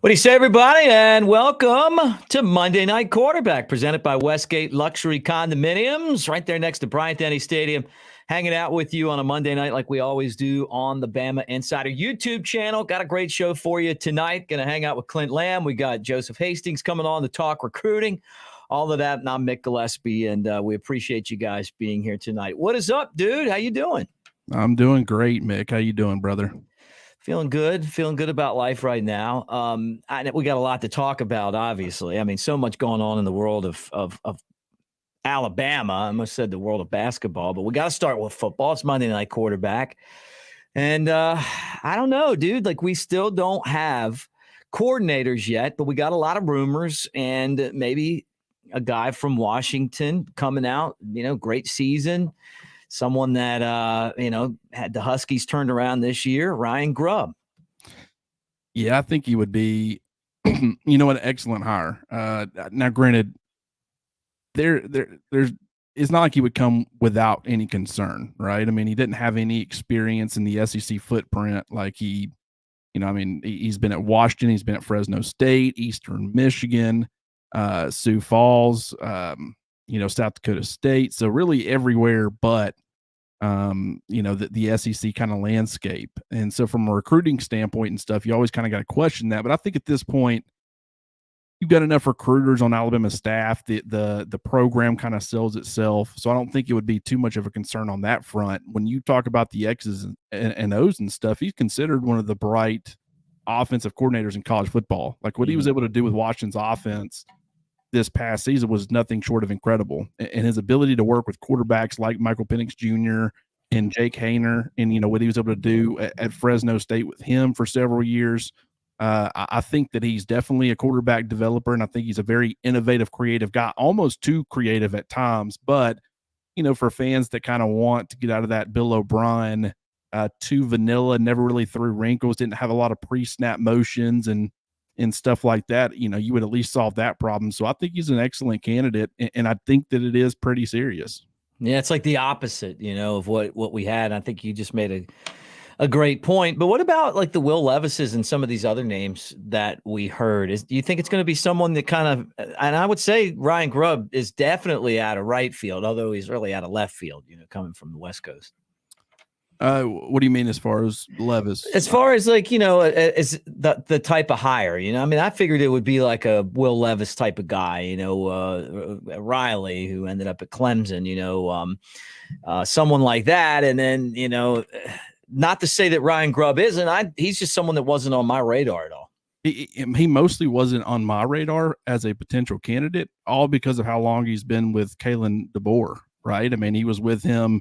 What do you say, everybody? And welcome to Monday Night Quarterback, presented by Westgate Luxury Condominiums, right there next to Bryant-Denny Stadium. Hanging out with you on a Monday night like we always do on the Bama Insider YouTube channel. Got a great show for you tonight. Going to hang out with Clint Lamb. We got Joseph Hastings coming on to talk recruiting. All of that, and I'm Mick Gillespie, and we appreciate you guys being here tonight. What is up, dude? How you doing? I'm doing great, Mick. How you doing, brother? Feeling good about life right now. We got a lot to talk about, obviously. I mean, so much going on in the world of Alabama. I almost said the world of basketball, but we got to start with football. It's Monday Night Quarterback. And I don't know, dude. Like, we still don't have coordinators yet, but we got a lot of rumors and maybe a guy from Washington coming out, great season. Someone that, had the Huskies turned around this year, Ryan Grubb. Yeah, I think he would be, an excellent hire. Now, granted, there's it's not like he would come without any concern, right? I mean, he didn't have any experience in the SEC footprint. Like he's been at Washington, he's been at Fresno State, Eastern Michigan, Sioux Falls, South Dakota State. So really everywhere but the SEC kind of landscape. And so from a recruiting standpoint and stuff, you always kind of got to question that. But I think at this point, you've got enough recruiters on Alabama's staff. The program kind of sells itself. So I don't think it would be too much of a concern on that front. When you talk about the X's and O's and stuff, he's considered one of the bright offensive coordinators in college football. Like what he was able to do with Washington's offense this past season was nothing short of incredible. And his ability to work with quarterbacks like Michael Penix Jr. and Jake Haener, and what he was able to do at Fresno State with him for several years. I think that he's definitely a quarterback developer, and I think he's a very innovative, creative guy, almost too creative at times. But, for fans that kind of want to get out of that Bill O'Brien, too vanilla, never really threw wrinkles, didn't have a lot of pre-snap motions and stuff like that, you would at least solve that problem. So I think he's an excellent candidate, and I think that it is pretty serious. Yeah, it's like the opposite, of what we had. I think you just made a great point. But what about like the Will Levises and some of these other names that we heard? Do you think it's going to be someone that kind of, and I would say Ryan Grubb is definitely out of right field, although he's really out of left field, coming from the West Coast. What do you mean as far as Levis? As far as like, as the type of hire, I mean, I figured it would be like a Will Levis type of guy, Riley, who ended up at Clemson, someone like that. And then, not to say that Ryan Grubb isn't, he's just someone that wasn't on my radar at all. He mostly wasn't on my radar as a potential candidate, all because of how long he's been with Kalen DeBoer, right? I mean, he was with him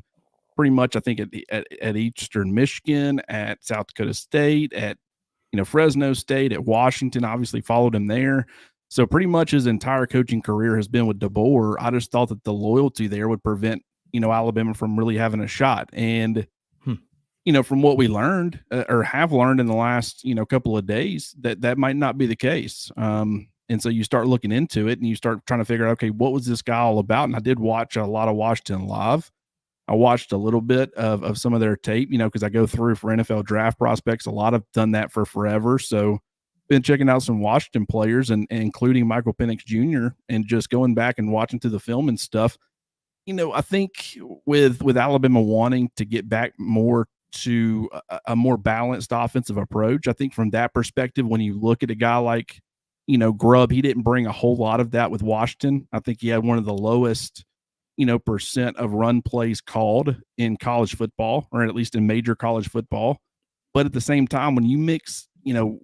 pretty much, I think, at Eastern Michigan, at South Dakota State, at Fresno State, at Washington. Obviously, followed him there. So pretty much his entire coaching career has been with DeBoer. I just thought that the loyalty there would prevent Alabama from really having a shot. And from what we learned or have learned in the last couple of days, that might not be the case. And so you start looking into it and you start trying to figure out, okay, what was this guy all about? And I did watch a lot of Washington live. I watched a little bit of some of their tape, because I go through for NFL draft prospects. A lot have done that for forever. So been checking out some Washington players and including Michael Penix Jr. and just going back and watching through the film and stuff. I think with Alabama wanting to get back more to a more balanced offensive approach, I think from that perspective, when you look at a guy like, Grubb, he didn't bring a whole lot of that with Washington. I think he had one of the lowest percent of run plays called in college football, or at least in major college football. But at the same time, when you mix,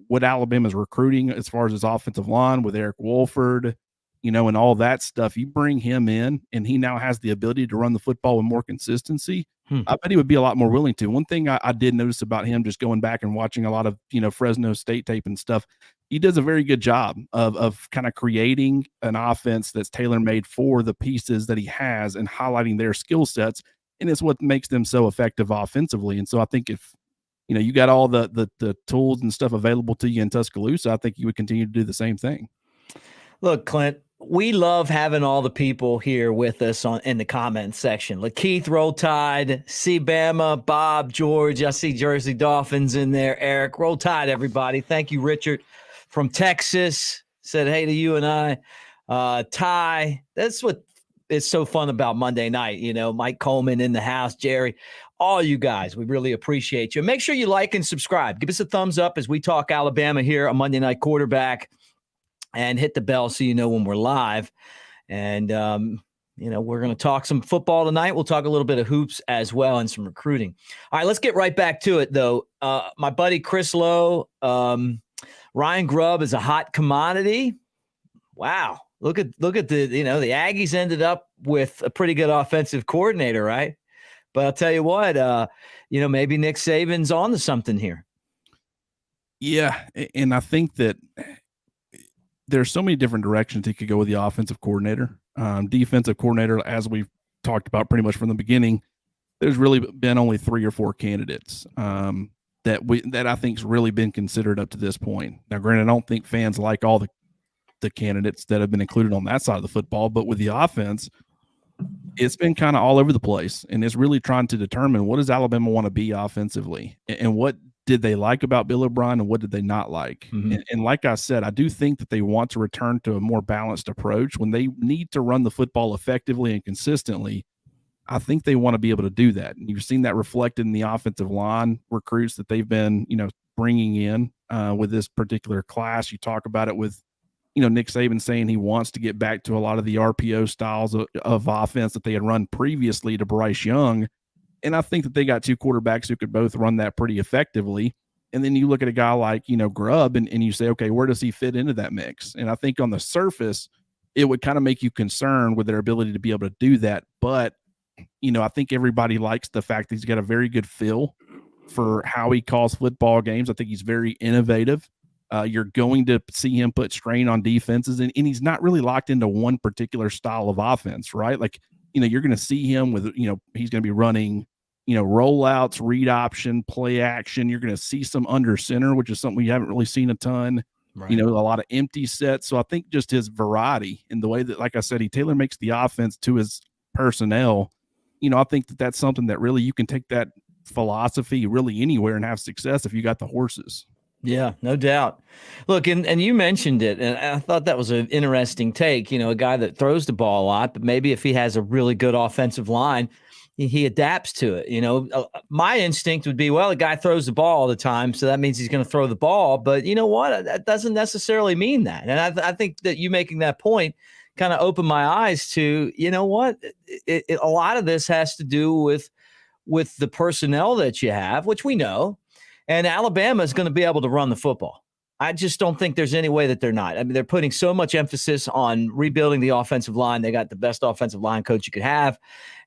what Alabama's recruiting as far as his offensive line with Eric Wolford, and all that stuff, you bring him in and he now has the ability to run the football with more consistency. I bet he would be a lot more willing to. One thing I did notice about him, just going back and watching a lot of, Fresno State tape and stuff, he does a very good job of kind of creating an offense that's tailor-made for the pieces that he has and highlighting their skill sets. And it's what makes them so effective offensively. And so I think if, you got all the tools and stuff available to you in Tuscaloosa, I think you would continue to do the same thing. Look, Clint, we love having all the people here with us in the comments section. Lakeith, Roll Tide, C Bama, Bob, George. I see Jersey Dolphins in there. Eric, Roll Tide, everybody. Thank you, Richard, from Texas said hey to you and I. Ty, that's what is so fun about Monday night. Mike Coleman in the house, Jerry, all you guys, we really appreciate you. Make sure you like and subscribe. Give us a thumbs up as we talk Alabama here on Monday Night Quarterback, and hit the bell so you know when we're live. And, we're going to talk some football tonight. We'll talk a little bit of hoops as well and some recruiting. All right, let's get right back to it, though. My buddy Chris Lowe, Ryan Grubb is a hot commodity. Wow. Look at the the Aggies ended up with a pretty good offensive coordinator, right? But I'll tell you what, maybe Nick Saban's on to something here. Yeah, and I think that there's so many different directions he could go with the offensive coordinator. Defensive coordinator, as we've talked about pretty much from the beginning, there's really been only 3 or 4 candidates that I think's really been considered up to this point. Now, granted, I don't think fans like all the candidates that have been included on that side of the football, but with the offense, it's been kind of all over the place, and it's really trying to determine what does Alabama want to be offensively, and what did they like about Bill O'Brien and what did they not like. Mm-hmm. And like I said, I do think that they want to return to a more balanced approach when they need to run the football effectively and consistently. I think they want to be able to do that, and you've seen that reflected in the offensive line recruits that they've been bringing in with this particular class. You talk about it with Nick Saban saying he wants to get back to a lot of the RPO styles of offense that they had run previously to Bryce Young. And I think that they got 2 quarterbacks who could both run that pretty effectively. And then you look at a guy like, Grubb, and you say, okay, where does he fit into that mix? And I think on the surface, it would kind of make you concerned with their ability to be able to do that. But, I think everybody likes the fact that he's got a very good feel for how he calls football games. I think he's very innovative. You're going to see him put strain on defenses, and he's not really locked into one particular style of offense, right? Like, you're going to see him with, he's going to be running, rollouts, read option, play action. You're going to see some under center, which is something we haven't really seen a ton, right. A lot of empty sets. So I think just his variety in the way that, like I said, he tailor makes the offense to his personnel. I think that that's something that really you can take that philosophy really anywhere and have success if you got the horses. Yeah, no doubt. Look, and you mentioned it, and I thought that was an interesting take. A guy that throws the ball a lot, but maybe if he has a really good offensive line, he adapts to it. My instinct would be, well, the guy throws the ball all the time, so that means he's going to throw the ball. But you know what? That doesn't necessarily mean that. And I think that you making that point kind of opened my eyes to, what? A lot of this has to do with the personnel that you have, which we know. And Alabama is going to be able to run the football. I just don't think there's any way that they're not. I mean, they're putting so much emphasis on rebuilding the offensive line. They got the best offensive line coach you could have,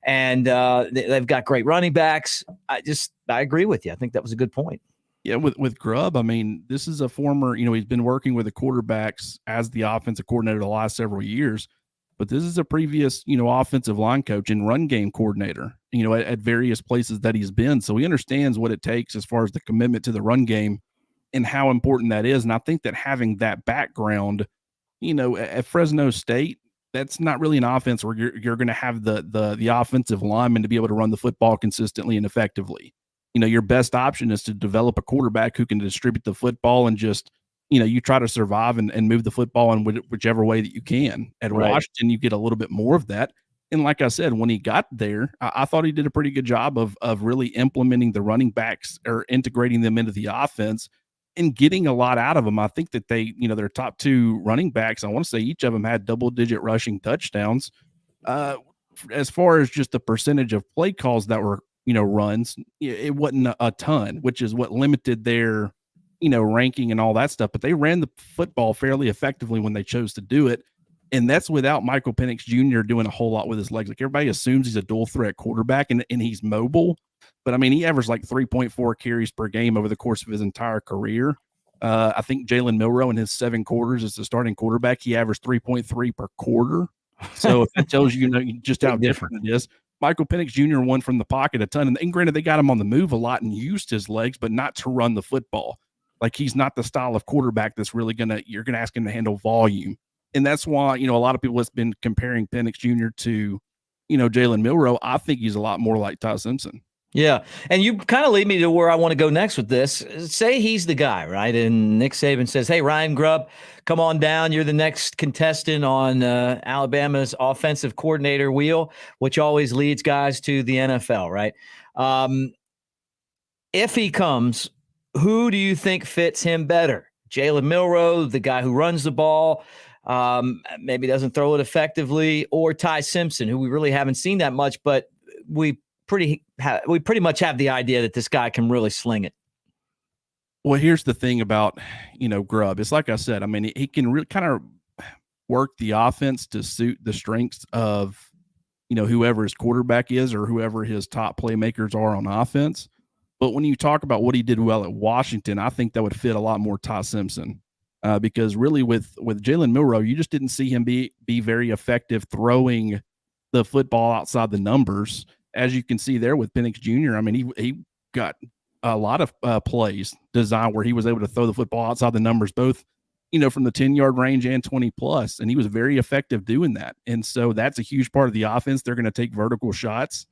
and they've got great running backs. I agree with you. I think that was a good point. Yeah, with Grubb, I mean, this is a former, he's been working with the quarterbacks as the offensive coordinator the last several years, but this is a previous, offensive line coach and run game coordinator, at various places that he's been. So he understands what it takes as far as the commitment to the run game and how important that is. And I think that having that background, at Fresno State, that's not really an offense where you're going to have the offensive lineman to be able to run the football consistently and effectively. Your best option is to develop a quarterback who can distribute the football and just, you try to survive and move the football in whichever way that you can. At Right. Washington, you get a little bit more of that. And like I said, when he got there, I thought he did a pretty good job of really implementing the running backs or integrating them into the offense and getting a lot out of them. I think that they, their top 2 running backs, I want to say each of them had double-digit rushing touchdowns. As far as just the percentage of play calls that were, runs, it wasn't a ton, which is what limited their, ranking and all that stuff. But they ran the football fairly effectively when they chose to do it. And that's without Michael Penix Jr. doing a whole lot with his legs. Like, everybody assumes he's a dual threat quarterback and he's mobile. But I mean, he averaged like 3.4 carries per game over the course of his entire career. I think Jalen Milroe in his 7 quarters as the starting quarterback, he averaged 3.3 per quarter. So if that tells you, just how different it is. Michael Penix Jr. won from the pocket a ton. And granted, they got him on the move a lot and used his legs, but not to run the football. Like, he's not the style of quarterback that's really you're going to ask him to handle volume. And that's why, a lot of people have been comparing Penix Jr. to, Jalen Milroe. I think he's a lot more like Ty Simpson. Yeah. And you kind of lead me to where I want to go next with this. Say he's the guy, right? And Nick Saban says, "Hey, Ryan Grubb, come on down. You're the next contestant on Alabama's offensive coordinator wheel, which always leads guys to the NFL, right?" Um, if he comes, who do you think fits him better? Jalen Milroe, the guy who runs the ball, maybe doesn't throw it effectively, or Ty Simpson, who we really haven't seen that much, but we we pretty much have the idea that this guy can really sling it. Well, here's the thing about, Grubb. It's like I said, I mean, he can really kind of work the offense to suit the strengths of, whoever his quarterback is or whoever his top playmakers are on offense. But when you talk about what he did well at Washington, I think that would fit a lot more Ty Simpson. Because really with Jalen Milroe, you just didn't see him be very effective throwing the football outside the numbers. As you can see there with Penix Jr., I mean, he got a lot of plays designed where he was able to throw the football outside the numbers, both, from the 10-yard range and 20 plus. And he was very effective doing that. And so that's a huge part of the offense. They're going to take vertical shots.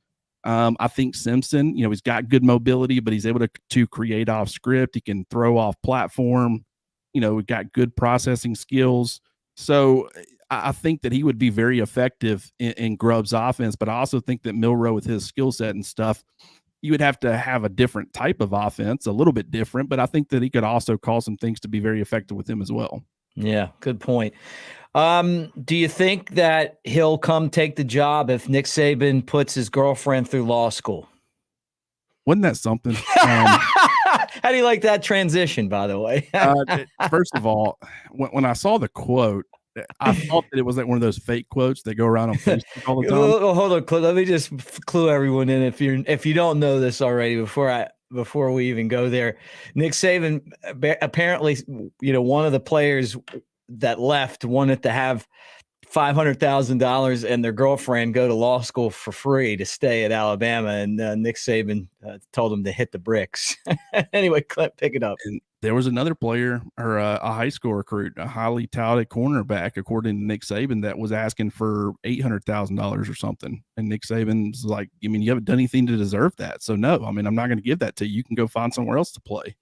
I think Simpson, he's got good mobility, but he's able to create off script. He can throw off platform. We've got good processing skills. So I think that he would be very effective in Grubb's offense, but I also think that Milroe, with his skill set and stuff, you would have to have a different type of offense, a little bit different, but I think that he could also call some things to be very effective with him as well. Yeah, good point. Do you think that he'll come take the job if Nick Saban puts his girlfriend through law school? Wasn't that something? How do you like that transition, by the way? First of all, when I saw the quote, I thought that it was like one of those fake quotes that go around on Facebook all the time. Well, hold on, let me just clue everyone in if you don't know this already before we even go there. Nick Saban apparently, one of the players that left wanted to have $500,000 and their girlfriend go to law school for free to stay at Alabama, and Nick Saban told him to hit the bricks. Anyway, Clint, pick it up. And there was another player or a high school recruit, a highly touted cornerback, according to Nick Saban, that was asking for $800,000 or something. And Nick Saban's like, I mean, you haven't done anything to deserve that. So no, I mean, I'm not going to give that to you. You can go find somewhere else to play.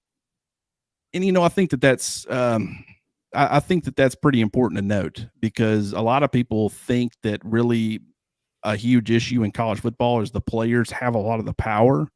And, I think that's, I think that that's pretty important to note, because a lot of people think that really a huge issue in college football is the players have a lot of the power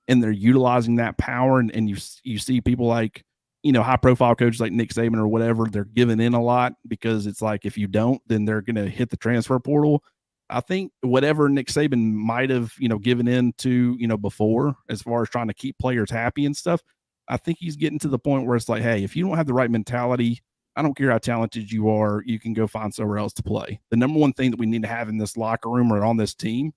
and they're utilizing that power. And you see people like, high profile coaches like Nick Saban or whatever, they're giving in a lot because it's like, if you don't, then they're going to hit the transfer portal. I think whatever Nick Saban might have, given in to, before, as far as trying to keep players happy and stuff, I think he's getting to the point where it's like, hey, if you don't have the right mentality, I don't care how talented you are, you can go find somewhere else to play. The number one thing that we need to have in this locker room or on this team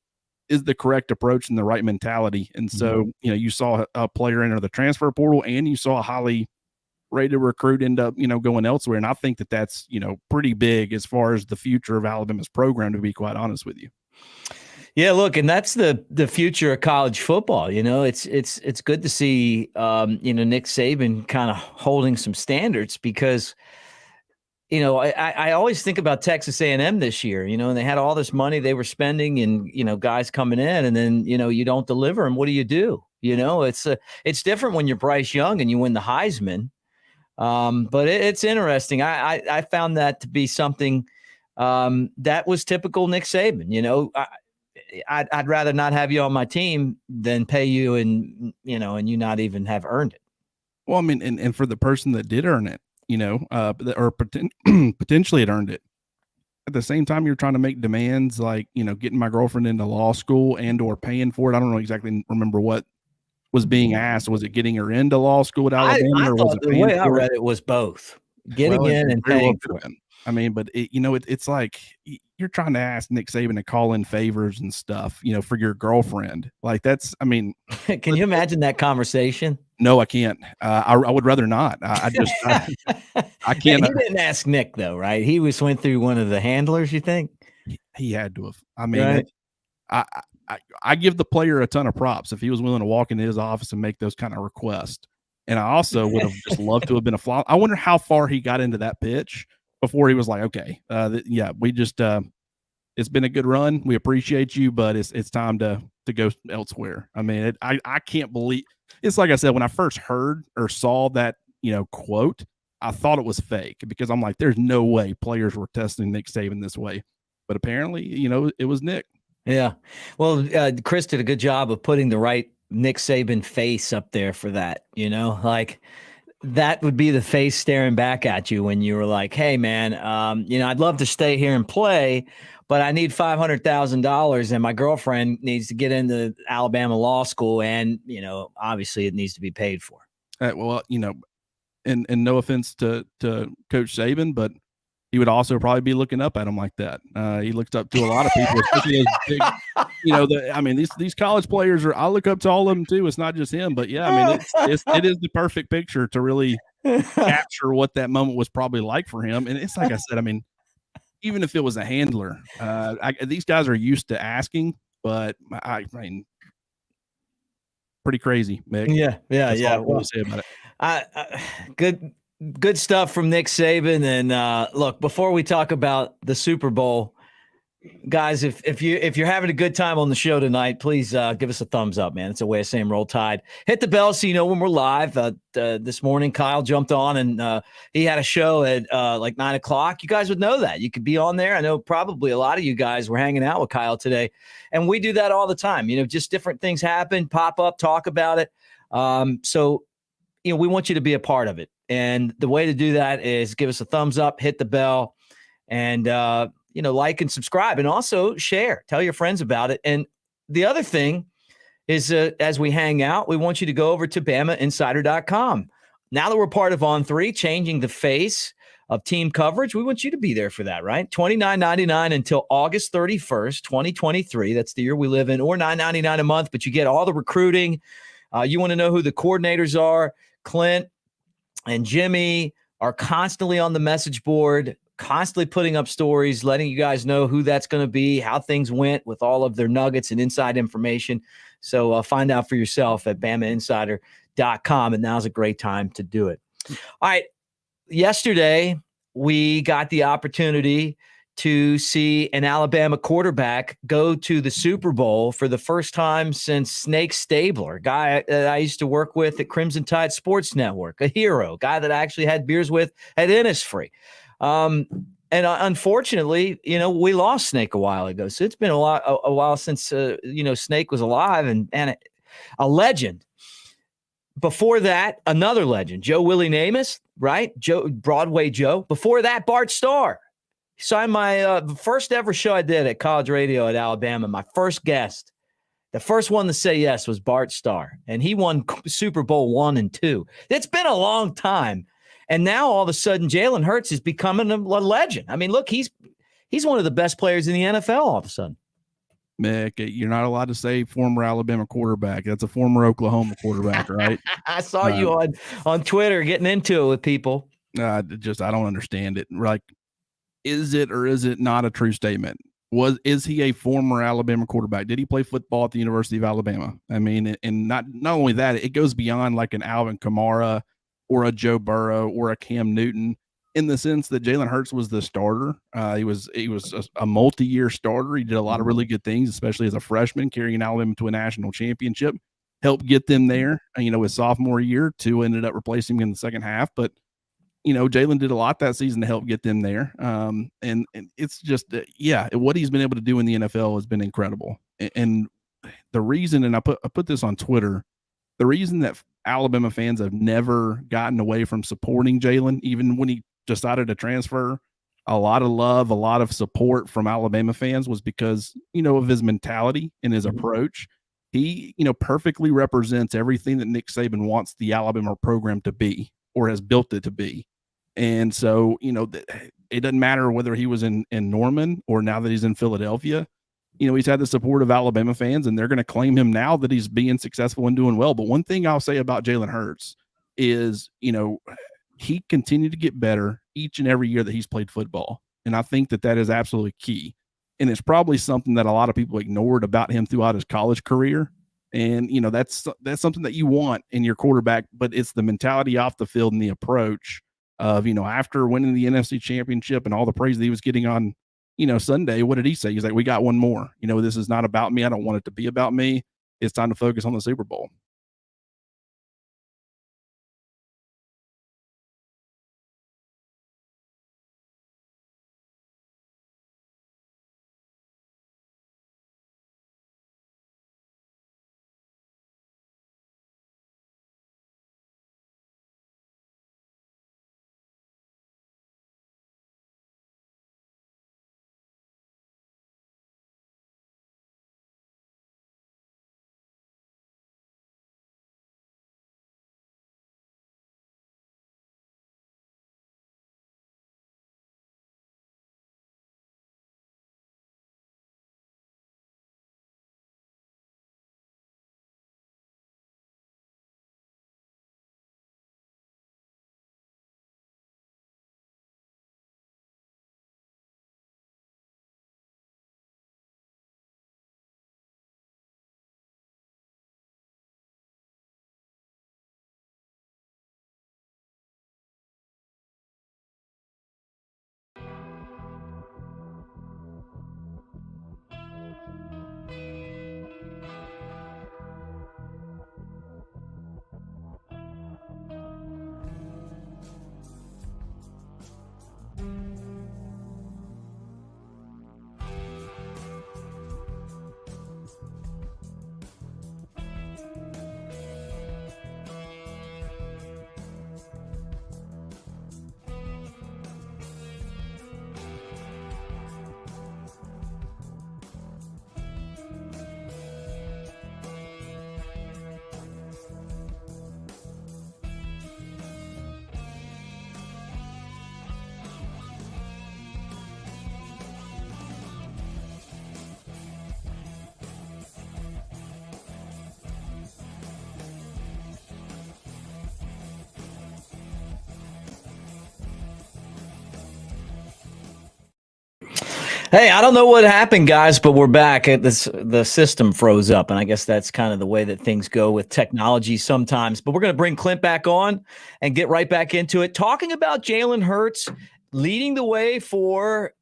is the correct approach and the right mentality. And so, you saw a player enter the transfer portal and you saw a highly rated recruit end up, going elsewhere. And I think that that's, pretty big as far as the future of Alabama's program, to be quite honest with you. Yeah, look, and that's the future of college football. It's good to see, Nick Saban kind of holding some standards, because I always think about Texas A&M this year, and they had all this money they were spending and, guys coming in, and then, you don't deliver, and what do you do? It's different when you're Bryce Young and you win the Heisman. But it's interesting. I found that to be something that was typical Nick Saban. I'd rather not have you on my team than pay you and you not even have earned it. Well, I mean, and for the person that did earn it, or potentially had earned it. At the same time, you're trying to make demands like, getting my girlfriend into law school and or paying for it. I don't know exactly remember what was being asked. Was it getting her into law school at Alabama, or was it the way I read it was both getting in and paying for it. I mean, but it's like you're trying to ask Nick Saban to call in favors and stuff, for your girlfriend. Like that's, I mean, can you imagine that conversation? No, I can't. I would rather not. I can't. He didn't ask Nick though, right? He went through one of the handlers. You think he had to have? I mean, right? I give the player a ton of props if he was willing to walk into his office and make those kind of requests. And I also would have just loved to have been a fly. I wonder how far he got into that pitch before he was like, okay, yeah, we just it's been a good run. We appreciate you, but it's time to go elsewhere. I mean, I can't believe it's like I said, when I first heard or saw that, quote, I thought it was fake because I'm like, there's no way players were testing Nick Saban this way. But apparently, it was Nick. Yeah. Well, Chris did a good job of putting the right Nick Saban face up there for that, like that would be the face staring back at you when you were like, hey, man, I'd love to stay here and play, but I need $500,000 and my girlfriend needs to get into Alabama law school. And, obviously it needs to be paid for. Well, and no offense to Coach Saban, but he would also probably be looking up at him like that. He looked up to a lot of people, especially those big, these college players I look up to all of them too. It's not just him, but yeah, I mean, it is the perfect picture to really capture what that moment was probably like for him. And it's like I said, I mean, even if it was a handler, these guys are used to asking, but I mean, pretty crazy, Mick. Yeah. That's all I want to say about it. Good stuff from Nick Saban. And look, before we talk about the Super Bowl, guys, if you're having a good time on the show tonight, please give us a thumbs up, man. It's a way of saying roll tide. Hit the bell so you know when we're live. This morning, Kyle jumped on and he had a show at like 9 o'clock. You guys would know that. You could be on there. I know probably a lot of you guys were hanging out with Kyle today. And we do that all the time. Just different things happen, pop up, talk about it. So we want you to be a part of it. And the way to do that is give us a thumbs up, hit the bell, and, like and subscribe, and also share. Tell your friends about it. And the other thing is as we hang out, we want you to go over to BamaInsider.com. Now that we're part of On3, changing the face of team coverage, we want you to be there for that, right? $29.99 until August 31st, 2023. That's the year we live in, or $9.99 a month, but you get all the recruiting. You want to know who the coordinators are. Clint and Jimmy are constantly on the message board, constantly putting up stories, letting you guys know who that's going to be, how things went with all of their nuggets and inside information. So find out for yourself at BamaInsider.com, and now's a great time to do it. All right. Yesterday, we got the opportunity to see an Alabama quarterback go to the Super Bowl for the first time since Snake Stabler, a guy that I used to work with at Crimson Tide Sports Network, a hero, guy that I actually had beers with at Innisfree. And unfortunately, we lost Snake a while ago. So it's been a while since, Snake was alive and a legend. Before that, another legend, Joe Willie Namath, right? Broadway Joe. Before that, Bart Starr. Signed my first ever show I did at college radio at Alabama. My first guest, the first one to say yes was Bart Starr, and he won Super Bowl 1 and 2. It's been a long time, and now all of a sudden Jalen Hurts is becoming a legend. I mean, look, he's one of the best players in the NFL all of a sudden. Mick, you're not allowed to say former Alabama quarterback. That's a former Oklahoma quarterback, right? I saw you on Twitter getting into it with people. I don't understand it. Like, is it or is it not a true statement? Is he a former Alabama quarterback? Did he play football at the University of Alabama? I mean, and not only that, it goes beyond like an Alvin Kamara or a Joe Burrow or a Cam Newton, in the sense that Jalen Hurts was the starter. He was a multi-year starter. He did a lot of really good things, especially as a freshman, carrying Alabama to a national championship, helped get them there. His sophomore year, 2 ended up replacing him in the second half, but Jalen did a lot that season to help get them there. And it's just, what he's been able to do in the NFL has been incredible. And the reason, and I put this on Twitter, the reason that Alabama fans have never gotten away from supporting Jalen, even when he decided to transfer, a lot of love, a lot of support from Alabama fans was because, of his mentality and his approach. He, perfectly represents everything that Nick Saban wants the Alabama program to be, or has built it to be. And so, it doesn't matter whether he was in Norman or now that he's in Philadelphia, he's had the support of Alabama fans, and they're going to claim him now that he's being successful and doing well. But one thing I'll say about Jalen Hurts is, he continued to get better each and every year that he's played football. And I think that is absolutely key. And it's probably something that a lot of people ignored about him throughout his college career. And, that's something that you want in your quarterback, but it's the mentality off the field and the approach of, after winning the NFC championship and all the praise that he was getting on Sunday, what did he say? He's like, we got one more. This is not about me. I don't want it to be about me. It's time to focus on the Super Bowl. Hey, I don't know what happened, guys, but we're back. The system froze up, and I guess that's kind of the way that things go with technology sometimes. But we're going to bring Clint back on and get right back into it, talking about Jalen Hurts leading the way for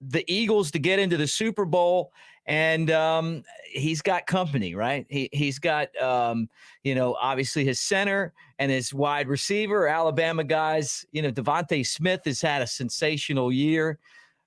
the Eagles to get into the Super Bowl. And he's got company, right? He's got, obviously his center and his wide receiver, Alabama guys. Devontae Smith has had a sensational year.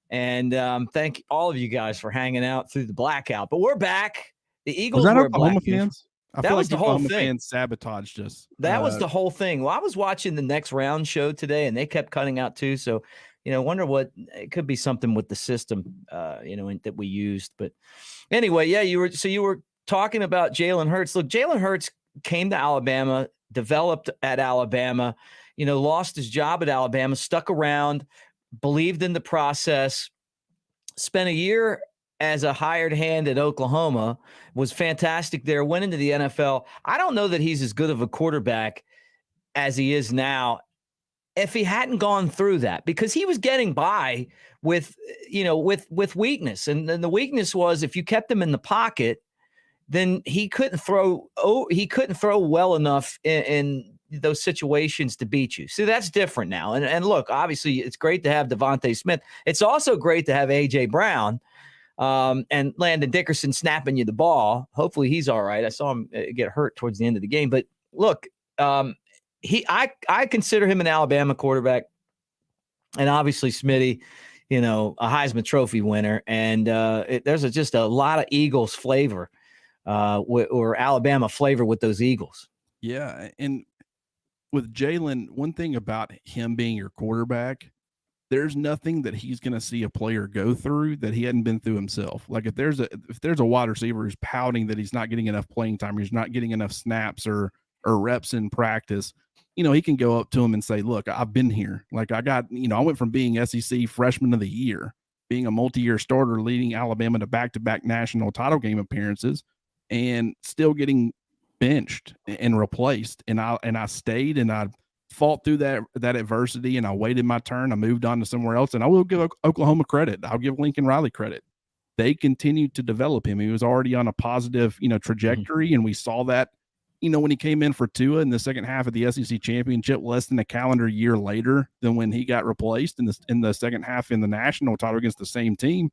And thank all of you guys for hanging out through the blackout. But we're back. The Eagles Was that were Oklahoma black. fans? I That feel was like the whole Oklahoma thing. fans sabotaged us. That was the whole thing. Well, I was watching the Next Round show today, and they kept cutting out too. So, wonder what it could be something with the system, that we used. But anyway, yeah, you were talking about Jalen Hurts. Look, Jalen Hurts came to Alabama, developed at Alabama, lost his job at Alabama, stuck around, believed in the process, spent a year as a hired hand at Oklahoma, was fantastic there, went into the NFL. I don't know that he's as good of a quarterback as he is now if he hadn't gone through that, because he was getting by with weakness. And the weakness was if you kept him in the pocket, then he couldn't throw well enough in those situations to beat you. So that's different now. And look, obviously it's great to have Devontae Smith. It's also great to have A.J. Brown and Landon Dickerson snapping you the ball. Hopefully he's all right. I saw him get hurt towards the end of the game. But look, I consider him an Alabama quarterback. And obviously Smitty, a Heisman Trophy winner. And there's just a lot of Eagles flavor or Alabama flavor with those Eagles. Yeah. And with Jalen, one thing about him being your quarterback, there's nothing that he's going to see a player go through that he hadn't been through himself. Like if there's a wide receiver who's pouting that he's not getting enough playing time, he's not getting enough snaps or reps in practice, he can go up to him and say, look, I've been here. Like I went from being SEC freshman of the year, being a multi-year starter, leading Alabama to back-to-back national title game appearances, and still getting benched and replaced. And I stayed and I fought through that adversity, and I waited my turn. I moved on to somewhere else, and I will give Oklahoma credit. I'll give Lincoln Riley credit. They continued to develop him. He was already on a positive, trajectory, and we saw that, when he came in for Tua in the second half of the SEC championship, less than a calendar year later than when he got replaced in the second half in the national title against the same team.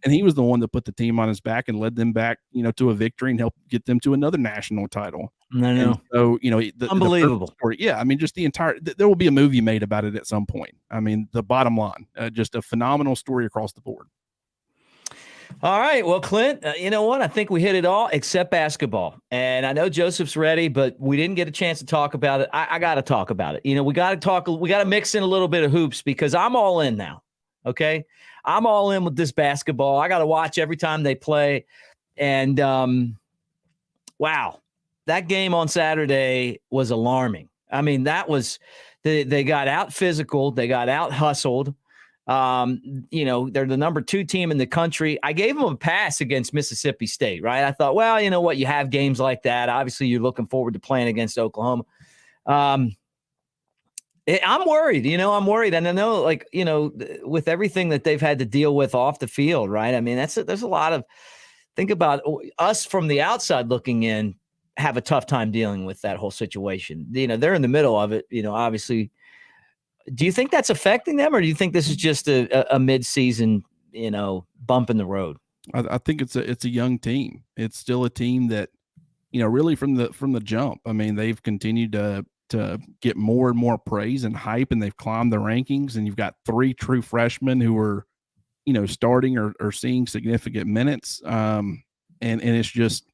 And he was the one that put the team on his back and led them back, to a victory and helped get them to another national title. I know. And so, the Unbelievable story, yeah, I mean, just the entire, there will be a movie made about it at some point. I mean, the bottom line, just a phenomenal story across the board. All right. Well, Clint, you know what? I think we hit it all except basketball. And I know Joseph's ready, but we didn't get a chance to talk about it. I got to talk about it. We got to mix in a little bit of hoops because I'm all in now. Okay. I'm all in with this basketball. I got to watch every time they play. And wow, that game on Saturday was alarming. I mean, that was, they got out physical. They got out hustled. They're the number 2 team in the country. I gave them a pass against Mississippi State, right? I thought, well, you know what? You have games like that. Obviously, you're looking forward to playing against Oklahoma. I'm worried, I'm worried. And I know, with everything that they've had to deal with off the field, right? I mean, there's a lot of, think about us from the outside looking in, have a tough time dealing with that whole situation. They're in the middle of it, obviously. Do you think that's affecting them, or do you think this is just a mid-season, bump in the road? I think it's a young team. It's still a team that, really from the jump. I mean, they've continued to get more and more praise and hype, and they've climbed the rankings. And you've got 3 true freshmen who are, starting or seeing significant minutes. And it's just,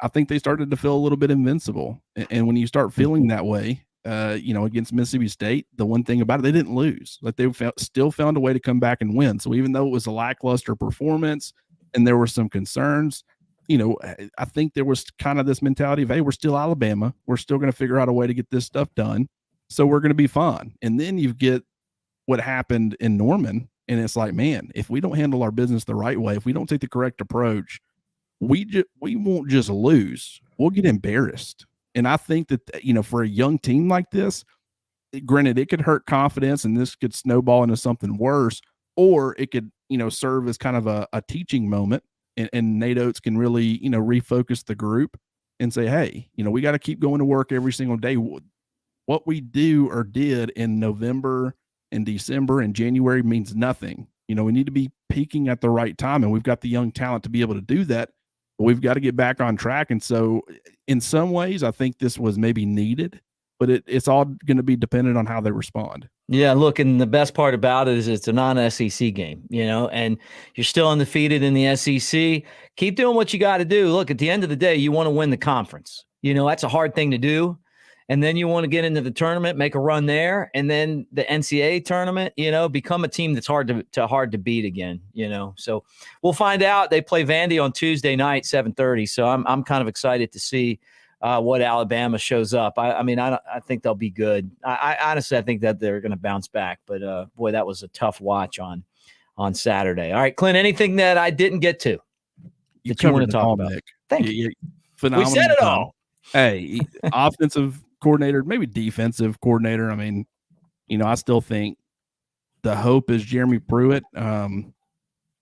I think they started to feel a little bit invincible. And when you start feeling that way, against Mississippi State, the one thing about it, they didn't lose. Like they still found a way to come back and win. So even though it was a lackluster performance and there were some concerns, I think there was kind of this mentality of, hey, we're still Alabama. We're still going to figure out a way to get this stuff done. So we're going to be fine. And then you get what happened in Norman. And it's like, man, if we don't handle our business the right way, if we don't take the correct approach, we won't just lose. We'll get embarrassed. And I think that, for a young team like this, granted, it could hurt confidence and this could snowball into something worse, or it could, serve as kind of a teaching moment. And Nate Oates can really, refocus the group and say, hey, we got to keep going to work every single day. What we do or did in November and December and January means nothing. We need to be peaking at the right time, and we've got the young talent to be able to do that. We've got to get back on track. And so in some ways, I think this was maybe needed, but it's all going to be dependent on how they respond. Yeah, look, and the best part about it is it's a non-SEC game, and you're still undefeated in the SEC. Keep doing what you got to do. Look, at the end of the day, you want to win the conference. That's a hard thing to do. And then you want to get into the tournament, make a run there, and then the NCAA tournament, become a team that's hard to beat again, So we'll find out. They play Vandy on Tuesday night, 7:30. So I'm kind of excited to see what Alabama shows up. I think they'll be good. I honestly, I think that they're going to bounce back. But boy, that was a tough watch on Saturday. All right, Clint, anything that I didn't get to that you want to talk about? Nick. Thank you. Phenomenal. We said it all. Hey, offensive coordinator, maybe defensive coordinator. I mean, I still think the hope is Jeremy Pruitt. A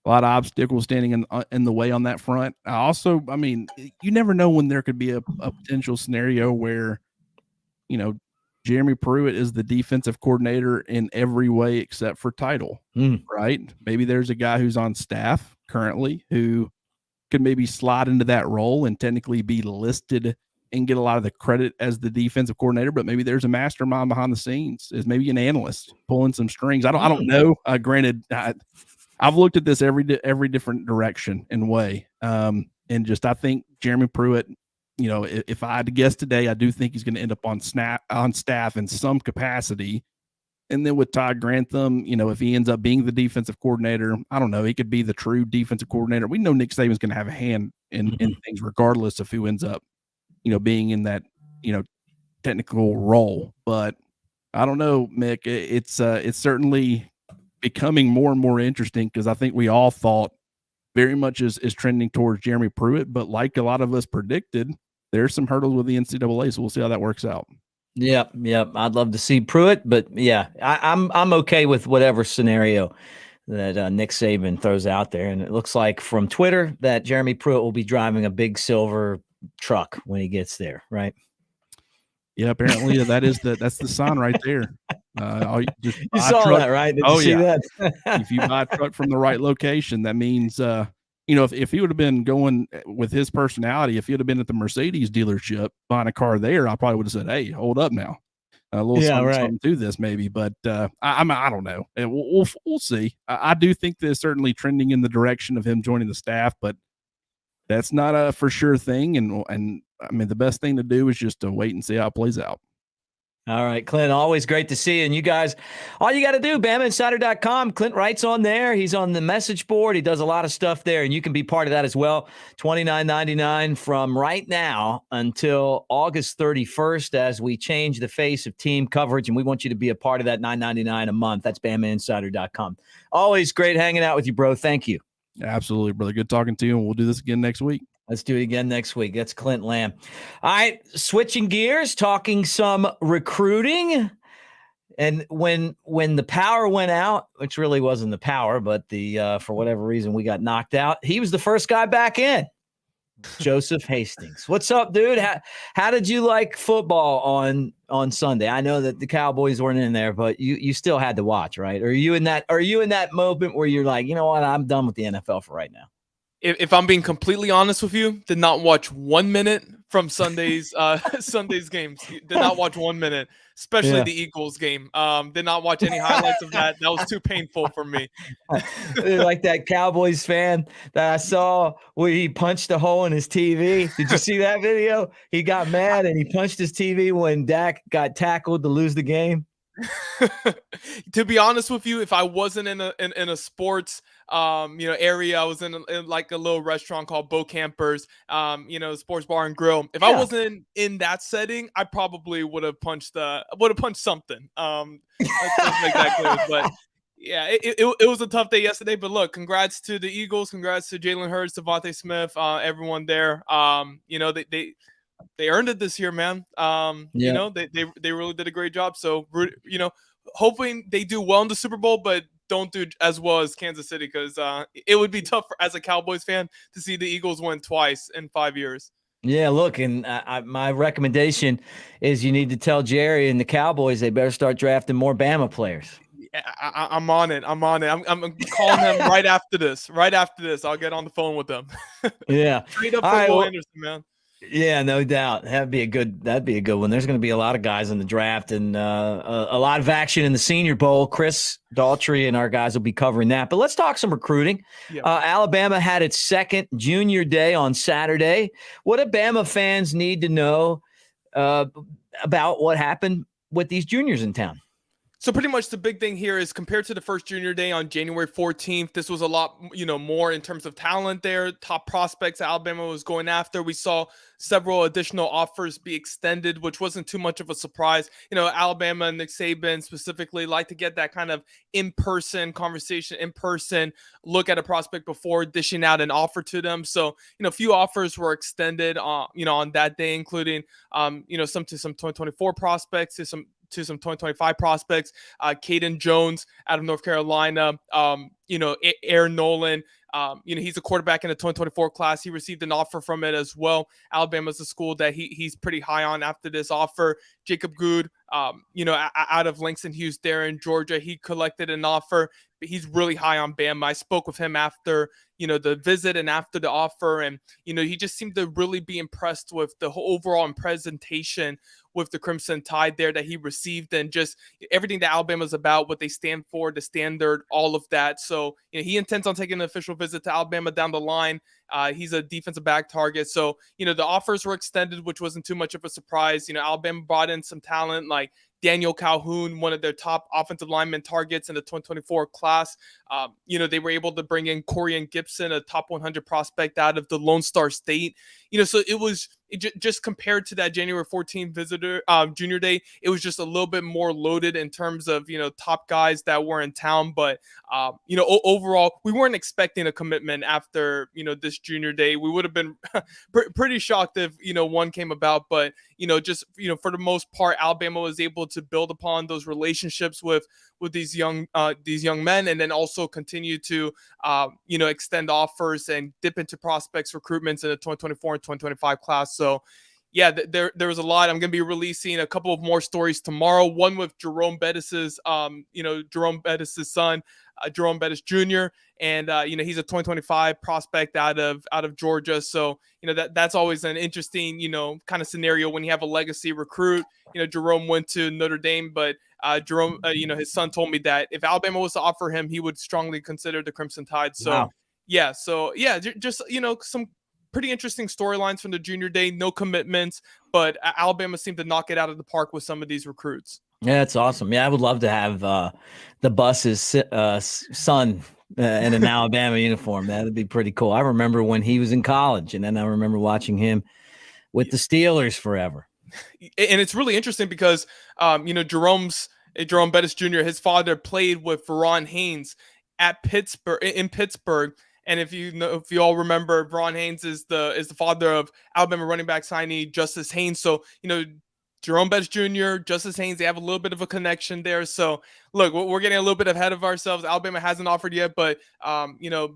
lot of obstacles standing in the way on that front. You never know when there could be a potential scenario where, Jeremy Pruitt is the defensive coordinator in every way except for title, right? Maybe there's a guy who's on staff currently who could maybe slide into that role and technically be listed and get a lot of the credit as the defensive coordinator, but maybe there's a mastermind behind the scenes, is maybe an analyst pulling some strings. I don't know. Granted, I've looked at this every different direction and way. And just, I think Jeremy Pruitt, if I had to guess today, I do think he's going to end up on staff in some capacity. And then with Todd Grantham, if he ends up being the defensive coordinator, I don't know, he could be the true defensive coordinator. We know Nick Saban's going to have a hand in things regardless of who ends up, being in that, technical role. But I don't know, Mick, it's certainly becoming more and more interesting, because I think we all thought very much is trending towards Jeremy Pruitt, but like a lot of us predicted, there's some hurdles with the NCAA, so we'll see how that works out. Yep. I'd love to see Pruitt, but yeah, I'm okay with whatever scenario that Nick Saban throws out there. And it looks like from Twitter that Jeremy Pruitt will be driving a big silver truck when he gets there, right? Yeah, apparently that's the sign right there. Just You buy a saw truck. that, right? Did you Oh see yeah, that? if you buy a truck from the right location, that means if he would have been going with his personality, if he would have been at the Mercedes dealership buying a car there, I probably would have said, "Hey, hold up now, a little Yeah, something, right. something to this maybe." But I don't know. We'll see. I do think that it's certainly trending in the direction of him joining the staff, but that's not a for sure thing. And I mean, the best thing to do is just to wait and see how it plays out. All right, Clint, always great to see you. And you guys, all you got to do, BamaInsider.com. Clint writes on there. He's on the message board. He does a lot of stuff there, and you can be part of that as well. $29.99 from right now until August 31st as we change the face of team coverage, and we want you to be a part of that $9.99 a month. That's BamaInsider.com. Always great hanging out with you, bro. Thank you. Absolutely, brother. Good talking to you, and we'll do this again next week. Let's do it again next week. That's Clint Lamb. All right, switching gears, talking some recruiting. And when the power went out, which really wasn't the power, but the for whatever reason we got knocked out, he was the first guy back in. Joseph Hastings. What's up, dude? How did you like football on Sunday? I know that the Cowboys weren't in there, but you still had to watch, right? Are you in that moment where you're like, you know what, I'm done with the NFL for right now? If I'm being completely honest with you, did not watch 1 minute from Sunday's games. Did not watch 1 minute, especially Yeah. the Eagles game. Did not watch any highlights of that. That was too painful for me. Like that Cowboys fan that I saw where he punched a hole in his TV. Did you see that video? He got mad and he punched his TV when Dak got tackled to lose the game. To be honest with you, if I wasn't in a sports area, I was in like a little restaurant called Bo Campers, sports bar and grill. If I wasn't in that setting, I probably would have punched something. Let's make that clear. But yeah, it was a tough day yesterday. But look, congrats to the Eagles, congrats to Jalen Hurts, Devontae Smith, everyone there. They earned it this year, man. They really did a great job. So, hoping they do well in the Super Bowl, but don't do as well as Kansas City, because it would be tough as a Cowboys fan to see the Eagles win twice in 5 years. Yeah, look, and my recommendation is you need to tell Jerry and the Cowboys they better start drafting more Bama players. I'm on it. I'm calling them right after this. Right after this, I'll get on the phone with them. Yeah. Trade up for Will Anderson, man. Yeah, no doubt. That'd be a good one. There's going to be a lot of guys in the draft and a lot of action in the Senior Bowl. Chris Daltrey and our guys will be covering that. But let's talk some recruiting. Yep. Alabama had its second junior day on Saturday. What do Bama fans need to know about what happened with these juniors in town? So pretty much the big thing here is, compared to the first junior day on January 14th, this was a lot, more in terms of talent there. Top prospects Alabama was going after. We saw several additional offers be extended, which wasn't too much of a surprise. Alabama and Nick Saban specifically like to get that kind of in-person conversation, in-person look at a prospect before dishing out an offer to them. So, a few offers were extended on that day, including, some 2024 prospects, to some 2025 prospects, Caden Jones out of North Carolina, Aaron Nolan, he's a quarterback in the 2024 class. He received an offer from it as well. Alabama's a school that he's pretty high on after this offer. Jacob Good, out of Langston Hughes there in Georgia, he collected an offer, but he's really high on Bama. I spoke with him after, the visit and after the offer, and, he just seemed to really be impressed with the whole overall presentation with the Crimson Tide there that he received, and just everything that Alabama's about, what they stand for, the standard, all of that. So he intends on taking an official visit to Alabama down the line. He's a defensive back target. So, the offers were extended, which wasn't too much of a surprise. Alabama brought in some talent like Daniel Calhoun, one of their top offensive lineman targets in the 2024 class. They were able to bring in Corian Gibson, a top 100 prospect out of the Lone Star State. So it was just compared to that January 14th junior day, it was just a little bit more loaded in terms of, top guys that were in town. But, overall, we weren't expecting a commitment after, this junior day. We would have been pretty shocked if, one came about. But, for the most part, Alabama was able to build upon those relationships with these young men, and then also continue to, extend offers and dip into prospects recruitments in the 2024 and 2025 class. So, yeah, there was a lot. I'm going to be releasing a couple of more stories tomorrow. One with Jerome Bettis's, Jerome Bettis's son, Jerome Bettis Jr. And he's a 2025 prospect out of Georgia. So that's always an interesting kind of scenario when you have a legacy recruit. Jerome went to Notre Dame, but Jerome, his son told me that if Alabama was to offer him, he would strongly consider the Crimson Tide. So Wow. yeah, just some pretty interesting storylines from the junior day. No commitments, but Alabama seemed to knock it out of the park with some of these recruits. Yeah, that's awesome. Yeah, I would love to have the bus's son in an Alabama uniform. That'd be pretty cool. I remember when he was in college, and then I remember watching him with the Steelers forever. And it's really interesting because, Jerome Bettis Jr., his father played with Veron Haynes in Pittsburgh. And if you all remember, Veron Haynes is the father of Alabama running back signee Justice Haynes. So, Jerome Bettis Jr., Justice Haynes, they have a little bit of a connection there. So, look, we're getting a little bit ahead of ourselves. Alabama hasn't offered yet, but,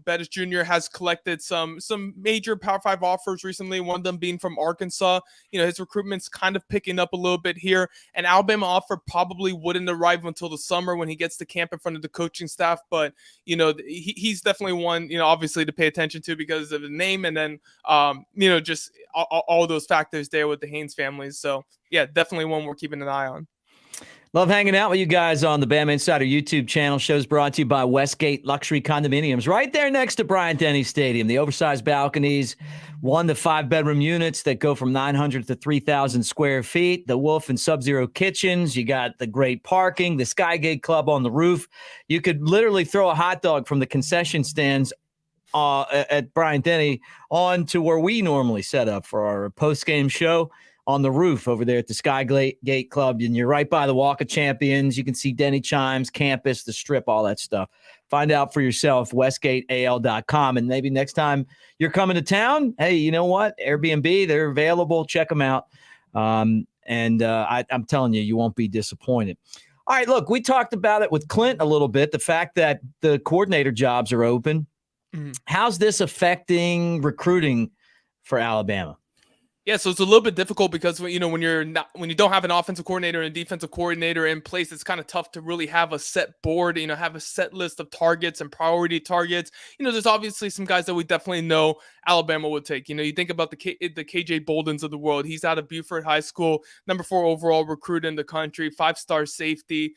Bettis Jr. has collected some major Power 5 offers recently, one of them being from Arkansas. His recruitment's kind of picking up a little bit here. An Alabama offer probably wouldn't arrive until the summer when he gets to camp in front of the coaching staff. But, he's definitely one, obviously to pay attention to because of his name. And then, just all those factors there with the Haynes families. So, yeah, definitely one we're keeping an eye on. Love hanging out with you guys on the Bama Insider YouTube channel. Show's brought to you by Westgate Luxury Condominiums, right there next to Bryant-Denny Stadium. The oversized balconies, 1 to 5 bedroom units that go from 900 to 3,000 square feet. The Wolf and Sub-Zero kitchens. You got the great parking, the Skygate Club on the roof. You could literally throw a hot dog from the concession stands at Bryant-Denny on to where we normally set up for our post-game show, on the roof over there at the Skygate Club. And you're right by the Walk of Champions. You can see Denny Chimes, campus, the strip, all that stuff. Find out for yourself, westgateal.com. And maybe next time you're coming to town, hey, you know what? Airbnb, they're available. Check them out. I'm telling you, you won't be disappointed. All right, look, we talked about it with Clint a little bit, the fact that the coordinator jobs are open. Mm-hmm. How's this affecting recruiting for Alabama? Yeah, so it's a little bit difficult because when you don't have an offensive coordinator and a defensive coordinator in place, it's kind of tough to really have a set board, have a set list of targets and priority targets. There's obviously some guys that we definitely know Alabama would take. You think about the KJ Boldens of the world. He's out of Buford High School, number 4 overall recruit in the country, 5-star safety,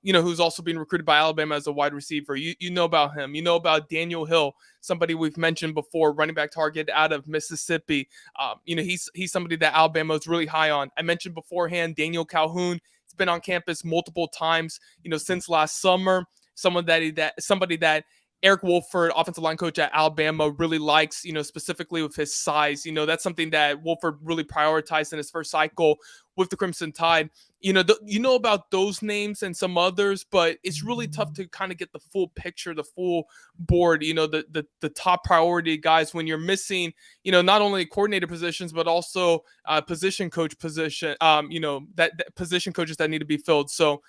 who's also being recruited by Alabama as a wide receiver. You know about him. You know about Daniel Hill, somebody we've mentioned before, running back target out of Mississippi. He's somebody that Alabama is really high on. I mentioned beforehand, Daniel Calhoun. He's been on campus multiple times, since last summer. Somebody that Eric Wolford, offensive line coach at Alabama, really likes, specifically with his size. That's something that Wolford really prioritized in his first cycle with the Crimson Tide. About those names and some others, but it's really tough to kind of get the full picture, the full board, the top priority guys when you're missing, not only coordinator positions, but also position coach position, that position coaches that need to be filled. So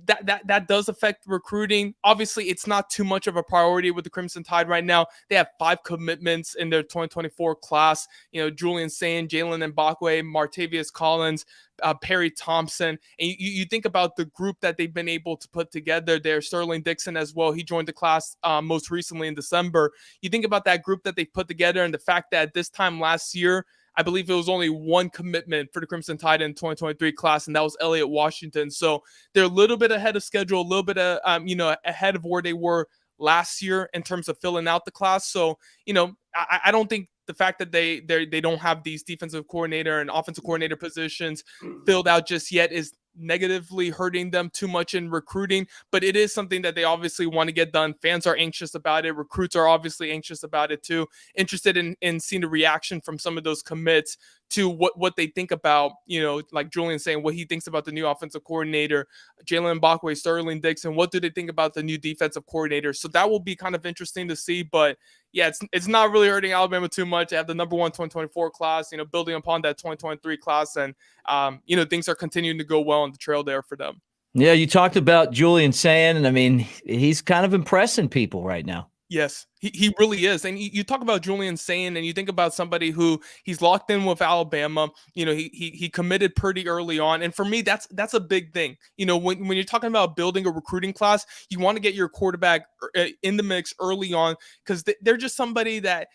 that does affect recruiting. Obviously, it's not too much of a priority with the Crimson Tide right now. They have 5 commitments in their 2024 class. Julian Sayin, Jalen Mbakwe, Martavius Collins, Perry Thompson. And you think about the group that they've been able to put together there. Sterling Dixon as well. He joined the class most recently in December. You think about that group that they put together and the fact that this time last year, I believe it was only 1 commitment for the Crimson Tide in 2023 class, and that was Elliott Washington. So they're a little bit ahead of schedule, a little bit ahead of where they were last year in terms of filling out the class. So, I don't think the fact that they don't have these defensive coordinator and offensive coordinator positions filled out just yet is negatively hurting them too much in recruiting, but it is something that they obviously want to get done. Fans are anxious about it. Recruits are obviously anxious about it too, interested in seeing the reaction from some of those commits to what they think about, like Julian saying what he thinks about the new offensive coordinator, Jalen Mbakwe, Sterling Dixon, what do they think about the new defensive coordinator? So that will be kind of interesting to see, but yeah, it's not really hurting Alabama too much. They have the number 1 2024 class, building upon that 2023 class, and things are continuing to go well on the trail there for them. Yeah, you talked about Julian Sayin, and I mean, he's kind of impressing people right now. Yes, He really is. And you talk about Julian Sain, and you think about somebody who he's locked in with Alabama. He committed pretty early on. And for me, that's a big thing. When you're talking about building a recruiting class, you want to get your quarterback in the mix early on, because they're just somebody that,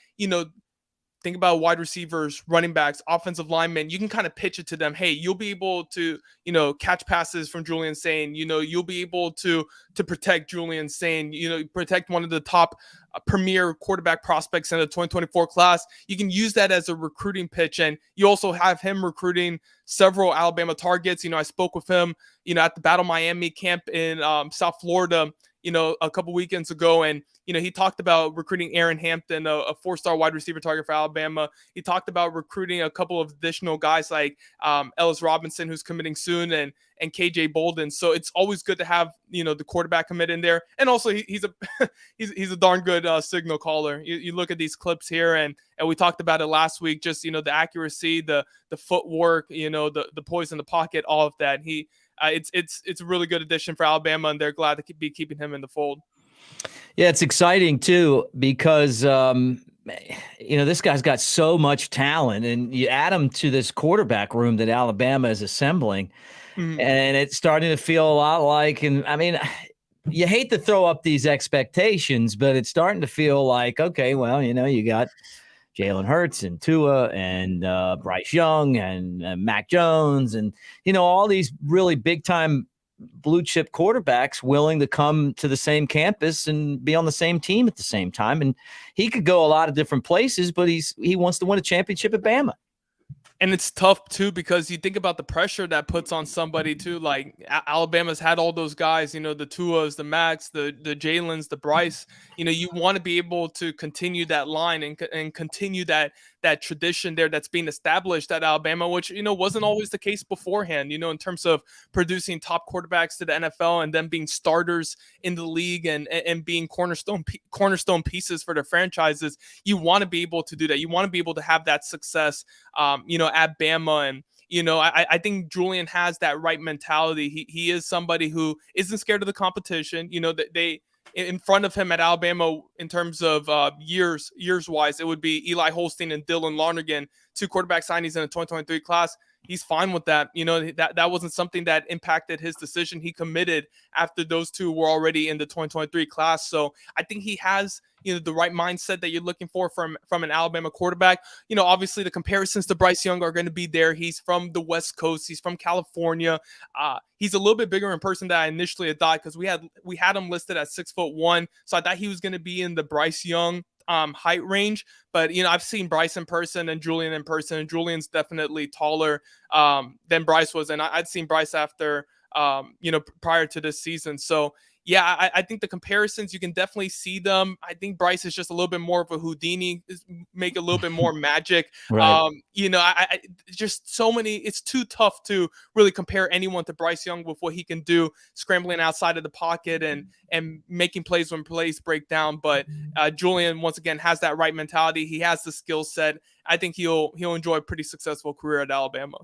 think about wide receivers, running backs, offensive linemen. You can kind of pitch it to them. Hey, you'll be able to, catch passes from Julian Sain. You'll be able to protect Julian Sain. Protect one of the top premier quarterback prospects in the 2024 class. You can use that as a recruiting pitch, and you also have him recruiting several Alabama targets. I spoke with him, at the Battle Miami camp in South Florida, a couple weekends ago, and he talked about recruiting Aaron Hampton, a 4-star wide receiver target for Alabama. He talked about recruiting a couple of additional guys like Ellis Robinson, who's committing soon, and KJ Bolden. So it's always good to have the quarterback commit in there, and also he's a he's a darn good signal caller. You look at these clips here, and we talked about it last week. Just the accuracy, the footwork, the poise in the pocket, all of that. It's a really good addition for Alabama, and they're glad to be keeping him in the fold. Yeah, it's exciting too, because this guy's got so much talent, and you add him to this quarterback room that Alabama is assembling, and it's starting to feel a lot like, and I mean, you hate to throw up these expectations, but it's starting to feel like, okay, well, you got Jalen Hurts and Tua and Bryce Young and Mac Jones and, all these really big time blue chip quarterbacks willing to come to the same campus and be on the same team at the same time. And he could go a lot of different places, but he wants to win a championship at Bama. And it's tough too, because you think about the pressure that puts on somebody too. Like Alabama's had all those guys, the Tuas, the Max, the Jalen's, the Bryce. You want to be able to continue that line and continue that tradition there that's being established at Alabama, which wasn't always the case beforehand. In terms of producing top quarterbacks to the NFL and then being starters in the league and being cornerstone pieces for their franchises. You want to be able to do that. You want to be able to have that success, at Bama. And I think Julian has that right mentality. He is somebody who isn't scared of the competition. That they in front of him at Alabama in terms of years wise, it would be Eli Holstein and Dylan Lonergan, 2 quarterback signings in the 2023 class. He's fine with that. That wasn't something that impacted his decision. He committed after those 2 were already in the 2023 class. So I think he has, the right mindset that you're looking for from an Alabama quarterback. Obviously the comparisons to Bryce Young are going to be there. He's from the West Coast. He's from California. He's a little bit bigger in person than I initially had thought, because we had him listed at 6'1". So I thought he was going to be in the Bryce Young height range, but I've seen Bryce in person and Julian in person, and Julian's definitely taller than Bryce was, and I'd seen Bryce after prior to this season. So yeah, I think the comparisons, you can definitely see them. I think Bryce is just a little bit more of a Houdini, make a little bit more magic. Right. I just so many. It's too tough to really compare anyone to Bryce Young with what he can do, scrambling outside of the pocket and making plays when plays break down. But Julian, once again, has that right mentality. He has the skill set. I think he'll enjoy a pretty successful career at Alabama.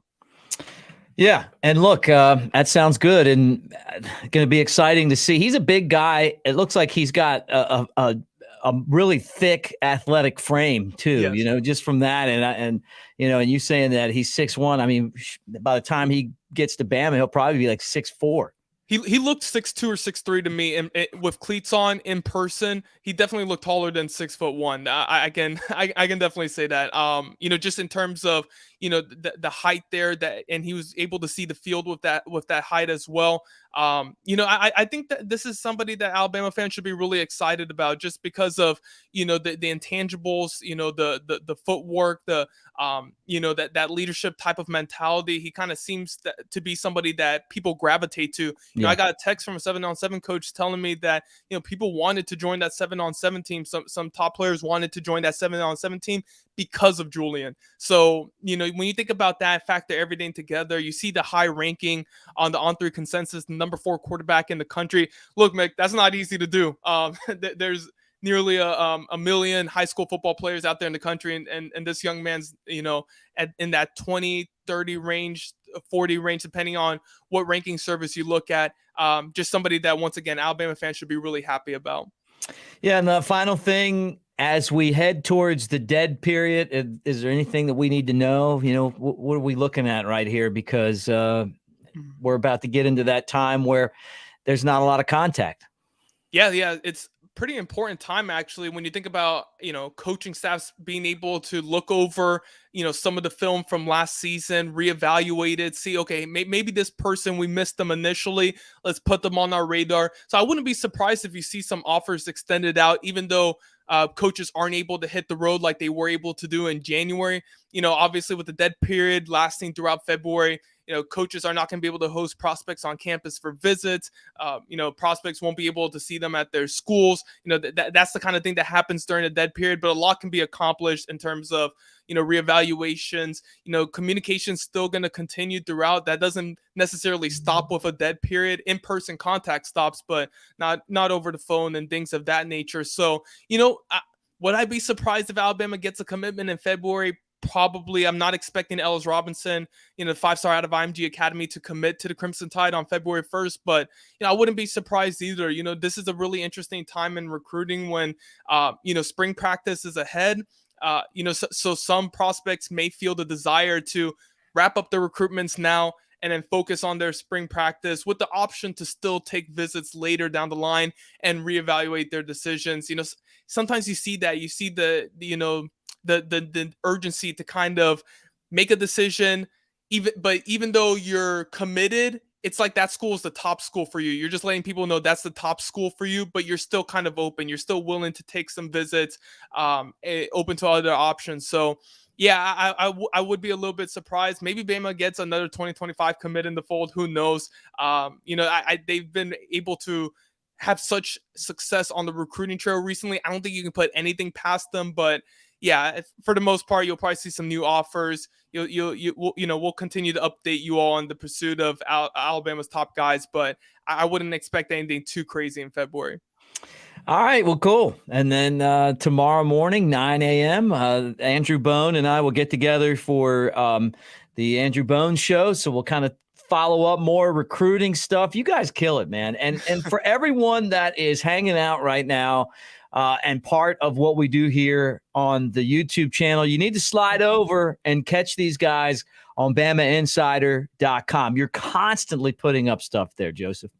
Yeah, and look, that sounds good, and going to be exciting to see. He's a big guy. It looks like he's got a really thick athletic frame too. Yes. Just from that, and you saying that he's 6'1". I mean, by the time he gets to Bama, he'll probably be like 6'4". He looked 6'2" or 6'3" to me, and with cleats on in person, he definitely looked taller than 6'1". I can definitely say that. Just in terms of the height there, and he was able to see the field with that height as well. I think that this is somebody that Alabama fans should be really excited about, just because of the intangibles, the footwork, that leadership type of mentality. He kind of seems to be somebody that people gravitate to. I got a text from a 7-on-7 coach telling me that people wanted to join that 7-on-7 team. Some top players wanted to join that 7-on-7 team because of Julian. So when you think about that, factor everything together, you see the high ranking on the On3 consensus, number 4 quarterback in the country. Look, Mick, that's not easy to do. There's nearly a million high school football players out there in the country, and this young man's in that 20, 30 range, 40 range, depending on what ranking service you look at. Just somebody that, once again, Alabama fans should be really happy about. Yeah, and the final thing, as we head towards the dead period, is there anything that we need to know? What are we looking at right here? Because we're about to get into that time where there's not a lot of contact. Yeah, it's pretty important time actually when you think about, coaching staffs being able to look over, some of the film from last season, reevaluate it, see, okay, maybe this person, we missed them initially, let's put them on our radar. So I wouldn't be surprised if you see some offers extended out, even though coaches aren't able to hit the road like they were able to do in January. Obviously with the dead period lasting throughout February, coaches are not going to be able to host prospects on campus for visits. Prospects won't be able to see them at their schools. That's the kind of thing that happens during a dead period, but a lot can be accomplished in terms of, reevaluations. Communication's still going to continue throughout. That doesn't necessarily stop with a dead period. In-person contact stops, but not over the phone and things of that nature. So, would I be surprised if Alabama gets a commitment in February? Probably. I'm not expecting Ellis Robinson, the 5-star out of IMG Academy, to commit to the Crimson Tide on February 1st. But, I wouldn't be surprised either. This is a really interesting time in recruiting when, spring practice is ahead. So some prospects may feel the desire to wrap up their recruitments now and then focus on their spring practice with the option to still take visits later down the line and reevaluate their decisions. Sometimes you see that, you see the urgency to kind of make a decision, even though you're committed, it's like that school is the top school for you. You're just letting people know that's the top school for you, but you're still kind of open. You're still willing to take some visits, open to other options. So yeah, I would be a little bit surprised. Maybe Bama gets another 2025 commit in the fold. Who knows? They've been able to have such success on the recruiting trail recently. I don't think you can put anything past them, but yeah, for the most part, you'll probably see some new offers. We'll continue to update you all on the pursuit of Alabama's top guys, but I wouldn't expect anything too crazy in February. All right, well, cool. And then tomorrow morning, 9 a.m., Andrew Bone and I will get together for the Andrew Bone show. So we'll kind of follow up more recruiting stuff. You guys kill it, man. And for everyone that is hanging out right now and part of what we do here on the YouTube channel, you need to slide over and catch these guys on BamaInsider.com. You're constantly putting up stuff there, Joseph.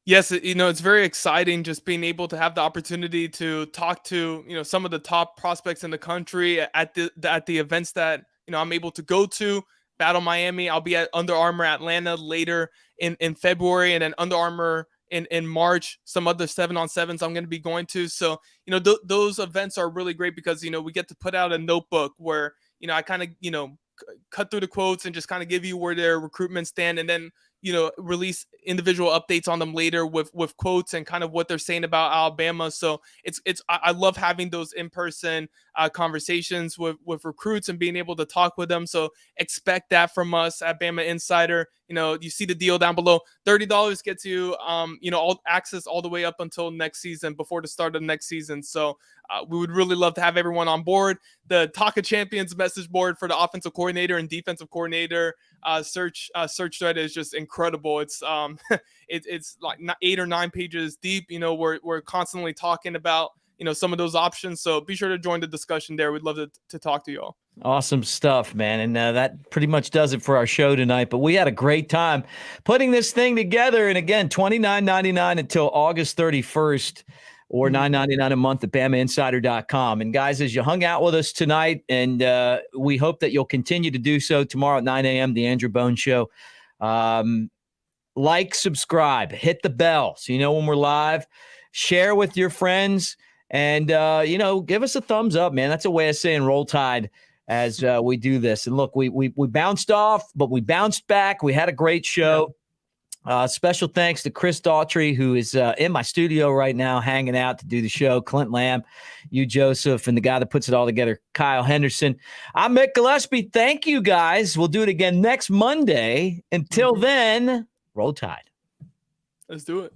Yes, it's very exciting just being able to have the opportunity to talk to, some of the top prospects in the country at the events that, I'm able to go to. Battle Miami, I'll be at Under Armour Atlanta later in February, and then Under Armour in March, some other 7-on-7s I'm going to be going to. So, those events are really great because, we get to put out a notebook where, I kind of, cut through the quotes and just kind of give you where their recruitment stand, and then release individual updates on them later with quotes and kind of what they're saying about Alabama. So I love having those in-person conversations with recruits and being able to talk with them. So expect that from us at Bama Insider. You see the deal down below. $30 gets you, all access all the way up until next season, before the start of next season. So we would really love to have everyone on board. The Talk of Champions message board for the offensive coordinator and defensive coordinator search thread is just incredible. It's it's like 8 or 9 pages deep. We're constantly talking about some of those options. So be sure to join the discussion there. We'd love to talk to you all. Awesome stuff, man. And that pretty much does it for our show tonight. But we had a great time putting this thing together. And again, $29.99 until August 31st. Or $9.99 a month at BamaInsider.com. And guys, as you hung out with us tonight, and we hope that you'll continue to do so tomorrow at 9 a.m., the Andrew Bone Show. Like, subscribe, hit the bell so you know when we're live. Share with your friends, and give us a thumbs up, man. That's a way of saying Roll Tide as we do this. And look, we bounced off, but we bounced back. We had a great show. Special thanks to Chris Daughtry, who is in my studio right now hanging out to do the show. Clint Lamb, you, Joseph, and the guy that puts it all together, Kyle Henderson. I'm Mick Gillespie. Thank you, guys. We'll do it again next Monday. Until then, Roll Tide. Let's do it.